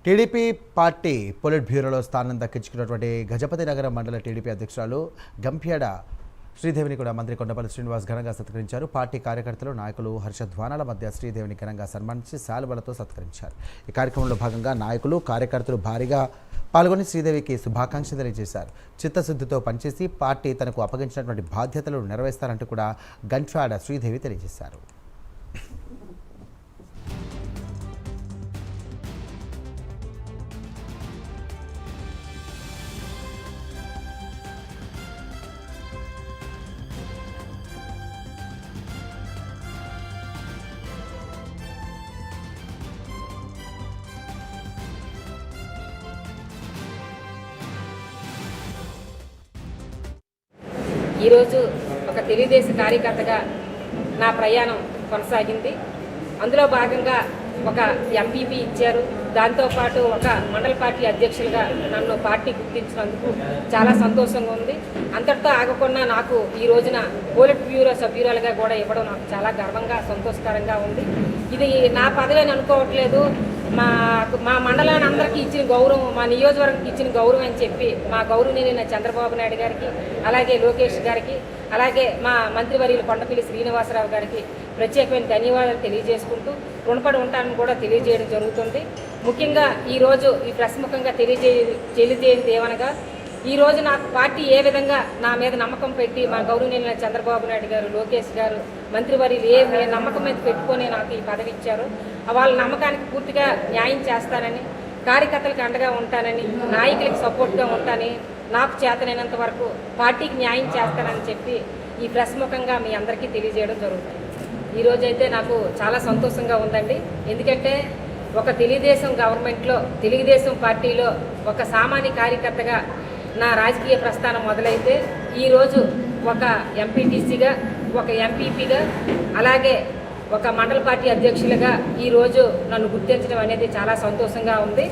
TDP party polit బ్యూరోలో స్థానం దక్కించుకున్నటువంటి గజపతి నగరం మండల టీడీపీ అధ్యక్షురాలు గంప్యాడ శ్రీదేవిని కూడా మంత్రి కొండపల్లి శ్రీనివాస్ ఘనంగా సత్కరించారు. పార్టీ కార్యకర్తలు, నాయకులు హర్షధ్వానాల మధ్య శ్రీదేవిని ఘనంగా సన్మానించి శాలువలతో సత్కరించారు. ఈ కార్యక్రమంలో భాగంగా నాయకులు, కార్యకర్తలు భారీగా పాల్గొని శ్రీదేవికి శుభాకాంక్షలు తెలియజేశారు. చిత్తశుద్ధితో పనిచేసి పార్టీ తనకు అప్పగించినటువంటి బాధ్యతలు నెరవేర్స్తారంటూ కూడా గంప్యాడ శ్రీదేవి తెలియజేశారు. ఈరోజు ఒక తెలుగుదేశం కార్యకర్తగా నా ప్రయాణం కొనసాగింది. అందులో భాగంగా ఒక ఎంపీపీ ఇచ్చారు. దాంతోపాటు ఒక మండల పార్టీ అధ్యక్షులుగా నన్ను పార్టీ గుర్తించినందుకు చాలా సంతోషంగా ఉంది. అంతటితో ఆగకుండా నాకు ఈ రోజున పోలిట్ బ్యూరో సభ్యురాలుగా కూడా ఇవ్వడం నాకు చాలా గర్వంగా, సంతోషకరంగా ఉంది. ఇది నా పదవి అని అనుకోవట్లేదు. మా మండలాన్ని అందరికీ ఇచ్చిన గౌరవం, మా నియోజకవర్గంకి ఇచ్చిన గౌరవం అని చెప్పి మా గౌరవనీయులైన చంద్రబాబు నాయుడు గారికి, అలాగే లోకేష్ గారికి, అలాగే మా మంత్రివర్యులు కొండపల్లి శ్రీనివాసరావు గారికి ప్రత్యేకమైన ధన్యవాదాలు తెలియజేసుకుంటూ రుణపడి ఉంటానని కూడా తెలియజేయడం జరుగుతుంది. ముఖ్యంగా ఈరోజు ఈ ప్రశ్ముఖంగా తెలియజేయండి ఏమనగా, ఈరోజు నాకు పార్టీ ఏ విధంగా నా మీద నమ్మకం పెట్టి మా గౌరవనీయులైన చంద్రబాబు నాయుడు గారు, లోకేష్ గారు, మంత్రివర్యులు ఏ నమ్మకం మీద పెట్టుకొని నాకు ఈ పదవి ఇచ్చారో వాళ్ళ నమ్మకానికి పూర్తిగా న్యాయం చేస్తానని, కార్యకర్తలకు అండగా ఉంటానని, నాయకులకు సపోర్ట్గా ఉంటానని, నాకు చేతనైనంత వరకు పార్టీకి న్యాయం చేస్తానని చెప్పి ఈ ప్రశ్ముఖంగా మీ అందరికీ తెలియజేయడం జరుగుతుంది. ఈరోజైతే నాకు చాలా సంతోషంగా ఉందండి. ఎందుకంటే ఒక తెలుగుదేశం గవర్నమెంట్లో, తెలుగుదేశం పార్టీలో ఒక సామాన్య కార్యకర్తగా నా రాజకీయ ప్రస్థానం మొదలైతే ఈరోజు ఒక ఎంపీటీసీగా, ఒక ఎంపీపీగా, అలాగే ఒక మండల పార్టీ అధ్యక్షులుగా ఈరోజు నన్ను గుర్తించడం అనేది చాలా సంతోషంగా ఉంది.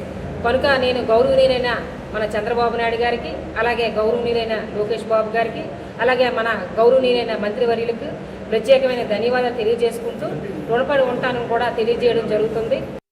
కనుక నేను గౌరవనీయులైన మన చంద్రబాబు నాయుడు గారికి, అలాగే గౌరవనీయులైన లోకేష్ బాబు గారికి, అలాగే మన గౌరవనీయులైన మంత్రివర్యులకు ప్రత్యేకమైన ధన్యవాదాలు తెలియజేసుకుంటూ రుణపడి ఉంటానని కూడా తెలియజేయడం జరుగుతుంది.